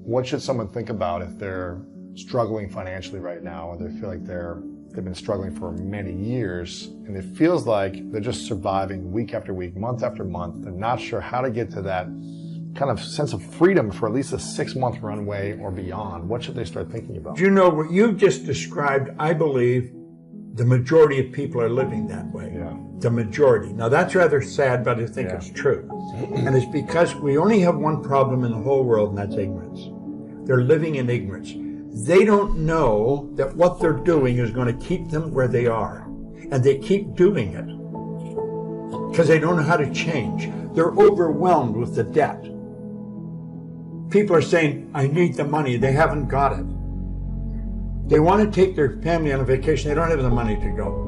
what should someone think about if they're struggling financially right now, or they feel like they've been struggling for many years, and it feels like they're just surviving week after week, month after month. They're not sure how to get to that kind of sense of freedom for at least a 6-month runway or beyond. What should they start thinking about? Do you know what you've just described? I believe the majority of people are living that way. Yeah. The majority. Now that's rather sad, but I think it's true. And it's because we only have one problem in the whole world, and that's ignorance. They're living in ignorance. They don't know that what they're doing is going to keep them where they are. And they keep doing it because they don't know how to change. They're overwhelmed with the debt. People are saying, I need the money. They haven't got it. They want to take their family on a vacation. They don't have the money to go.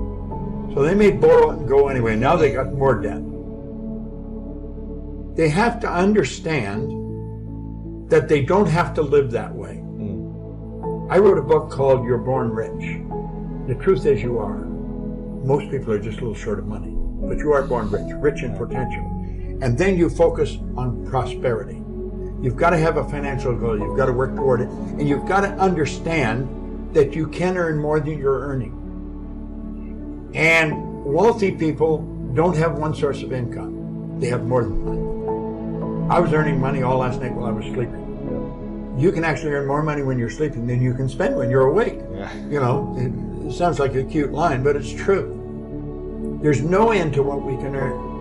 So they may borrow it and go anyway. Now they got more debt. They have to understand that they don't have to live that way. I wrote a book called You're Born Rich. The truth is you are. Most people are just a little short of money, but you are born rich, rich in potential. And then you focus on prosperity. You've got to have a financial goal. You've got to work toward it. And you've got to understand that you can earn more than you're earning. And wealthy people don't have one source of income. They have more than one. I was earning money all last night while I was sleeping. You can actually earn more money when you're sleeping than you can spend when you're awake. Yeah. You know, it sounds like a cute line, but it's true. There's no end to what we can earn.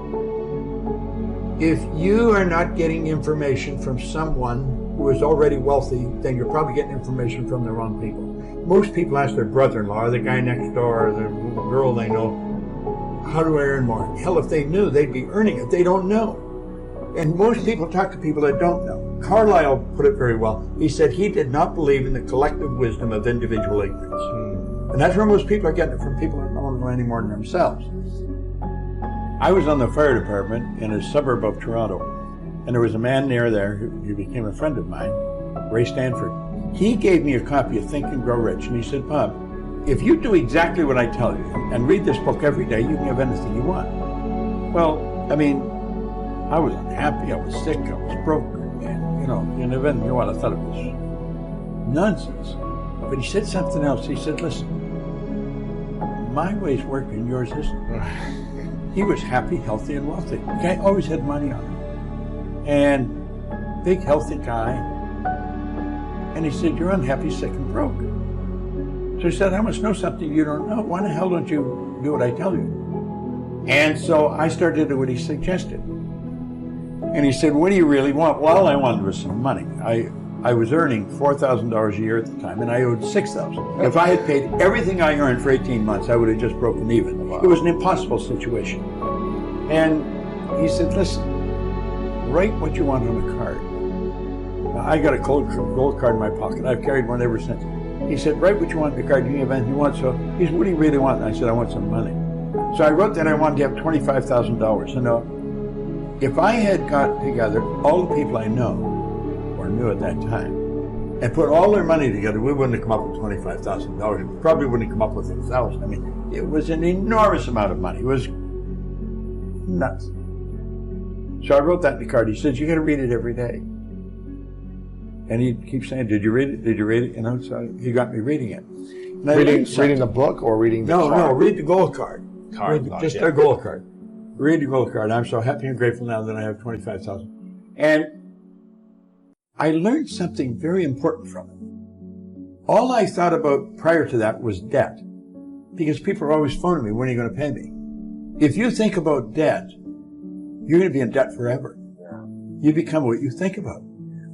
If you are not getting information from someone who is already wealthy, then you're probably getting information from the wrong people. Most people ask their brother-in-law, or the guy next door, or the girl they know, how do I earn more? Hell, if they knew, they'd be earning it. They don't know. And most people talk to people that don't know. Carlyle put it very well. He said he did not believe in the collective wisdom of individual ignorance. And that's where most people are getting it from, people who don't know any more than themselves. I was on the fire department in a suburb of Toronto, and there was a man near there who became a friend of mine, Ray Stanford. He gave me a copy of Think and Grow Rich, and he said, Bob, if you do exactly what I tell you and read this book every day, you can have anything you want. Well, I mean, I was unhappy, I was sick, I was broke, and, you know, in anything you want, I thought it was nonsense. But he said something else. He said, listen, my way's working, yours isn't. He was happy, healthy, and wealthy. The guy always had money on him. And big, healthy guy. And he said, you're unhappy, sick, and broke. So he said, I must know something you don't know. Why the hell don't you do what I tell you? And so I started to do what he suggested. And he said, what do you really want? Well, all I wanted was some money. I was earning $4,000 a year at the time, and I owed $6,000. If I had paid everything I earned for 18 months, I would have just broken even. Wow. It was an impossible situation. And he said, listen, write what you want on a card. Now, I got a gold card in my pocket. I've carried one ever since. He said, write what you want on the card. You can have anything you want. So he said, what do you really want? And I said, I want some money. So I wrote that I wanted to have $25,000. And if I had got together all the people I know, or knew at that time, and put all their money together, we wouldn't have come up with $25,000. We probably wouldn't have come up with $1,000. I mean, it was an enormous amount of money. It was nuts. So I wrote that in the card. He says, you got to read it every day. And he keeps saying, did you read it? Did you read it? You know, so he got me reading it. Reading the book or reading the card? No, read the gold card. Just a gold card. Read the gold card. I'm so happy and grateful now that I have $25,000. And I learned something very important from it. All I thought about prior to that was debt, because people are always phoning me, when are you going to pay me? If you think about debt, you're going to be in debt forever. You become what you think about.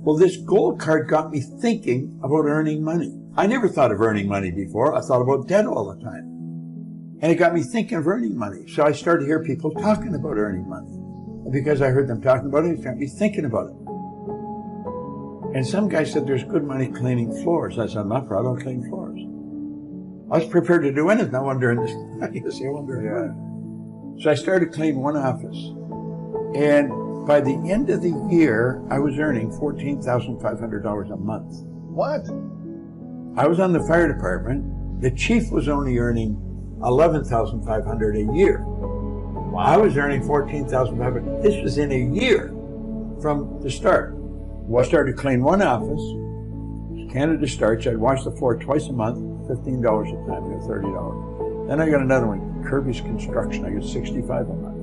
Well, this gold card got me thinking about earning money. I never thought of earning money before. I thought about debt all the time. And it got me thinking of earning money. So I started to hear people talking about earning money. And because I heard them talking about it, it got me thinking about it. And some guy said, there's good money cleaning floors. I said, I'm not proud of cleaning floors. I was prepared to do anything. I wonder in this. So I started cleaning one office. And by the end of the year, I was earning $14,500 a month. What? I was on the fire department. The chief was only earning $11,500 a year. Wow. I was earning $14,500. This was in a year from the start. I started to clean one office, Canada Starch. I'd wash the floor twice a month, $15 a time, I got $30. Then I got another one, Kirby's Construction. I got $65 a month.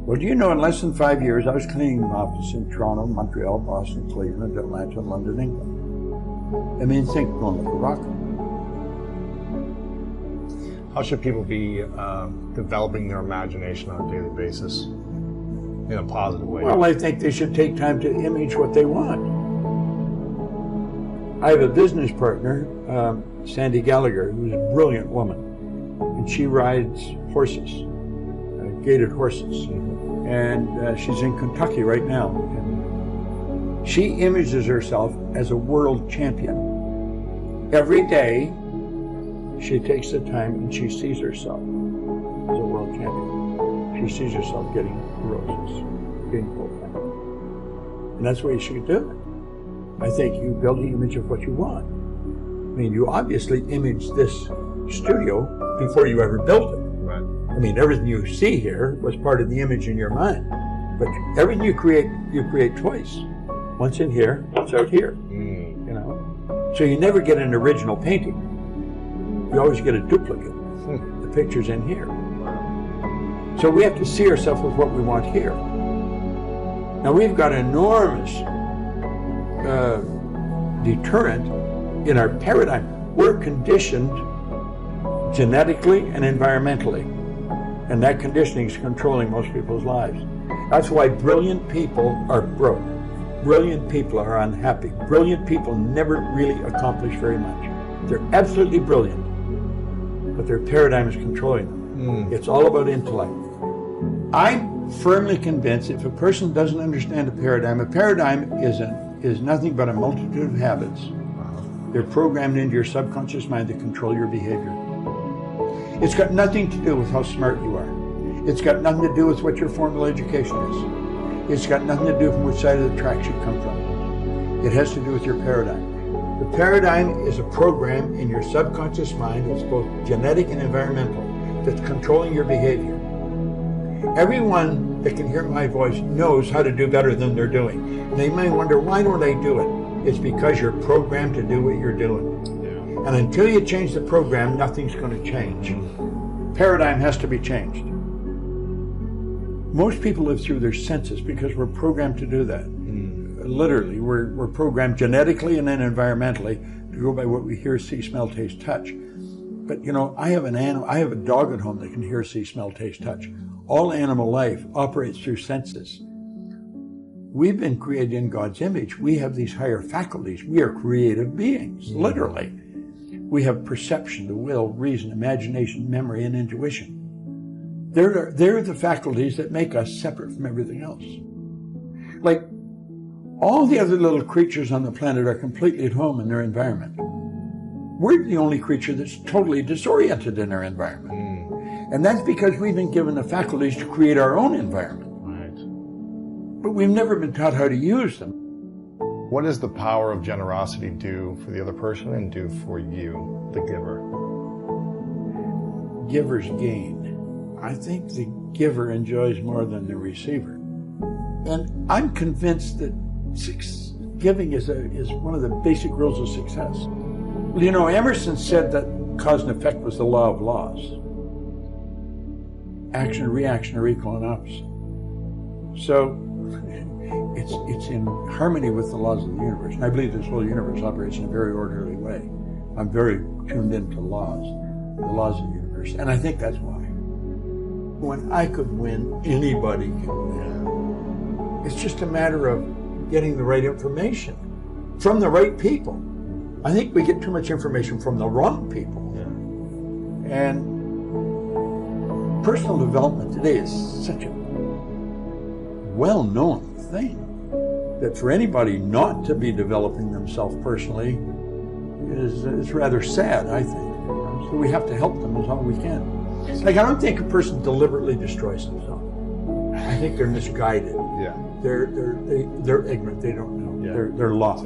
Well, do you know, in less than 5 years, I was cleaning an office in Toronto, Montreal, Boston, Cleveland, Atlanta, London, England. I mean, think going like a rocket. How should people be developing their imagination on a daily basis in a positive way? Well, I think they should take time to image what they want. I have a business partner, Sandy Gallagher, who's a brilliant woman, and she rides horses, gated horses, and she's in Kentucky right now. And she images herself as a world champion. Every day, she takes the time and she sees herself as a world champion. She sees herself getting roses, being full. And that's what you should do. I think you build the image of what you want. I mean, you obviously imaged this studio before you ever built it. Right. I mean, everything you see here was part of the image in your mind. But everything you create twice. Once in here, once out here. You know? So you never get an original painting. You always get a duplicate. The picture's in here. So we have to see ourselves with what we want here. Now we've got enormous deterrent in our paradigm. We're conditioned genetically and environmentally. And that conditioning is controlling most people's lives. That's why brilliant people are broke. Brilliant people are unhappy. Brilliant people never really accomplish very much. They're absolutely brilliant, but their paradigm is controlling them. It's all about intellect. I'm firmly convinced if a person doesn't understand a paradigm is nothing but a multitude of habits. They're programmed into your subconscious mind to control your behavior. It's got nothing to do with how smart you are. It's got nothing to do with what your formal education is. It's got nothing to do from which side of the tracks you come from. It has to do with your paradigm. The paradigm is a program in your subconscious mind. It's both genetic and environmental that's controlling your behavior. Everyone that can hear my voice knows how to do better than they're doing. They may wonder, why don't I do it? It's because you're programmed to do what you're doing. And until you change the program, nothing's going to change. Paradigm has to be changed. Most people live through their senses because we're programmed to do that. Literally, we're programmed genetically and then environmentally to go by what we hear, see, smell, taste, touch. But you know, I have a dog at home that can hear, see, smell, taste, touch. All animal life operates through senses. We've been created in God's image. We have these higher faculties. We are creative beings, literally. We have perception, the will, reason, imagination, memory, and intuition. They're the faculties that make us separate from everything else. Like, all the other little creatures on the planet are completely at home in their environment. We're the only creature that's totally disoriented in our environment. And that's because we've been given the faculties to create our own environment. Right. But we've never been taught how to use them. What does the power of generosity do for the other person and do for you, the giver? Givers gain. I think the giver enjoys more than the receiver. And I'm convinced that giving is one of the basic rules of success. Well, you know, Emerson said that cause and effect was the law of laws. Action and reaction are equal and opposite. So it's in harmony with the laws of the universe. And I believe this whole universe operates in a very orderly way. I'm very tuned into the laws of the universe. And I think that's why. When I could win, anybody can win. It's just a matter of getting the right information from the right people. I think we get too much information from the wrong people. And personal development today is such a well-known thing that for anybody not to be developing themselves personally is rather sad, I think. So we have to help them as all we can. Like, I don't think a person deliberately destroys themselves. I think they're misguided. Yeah. They're ignorant. They don't know. Yeah. They're lost.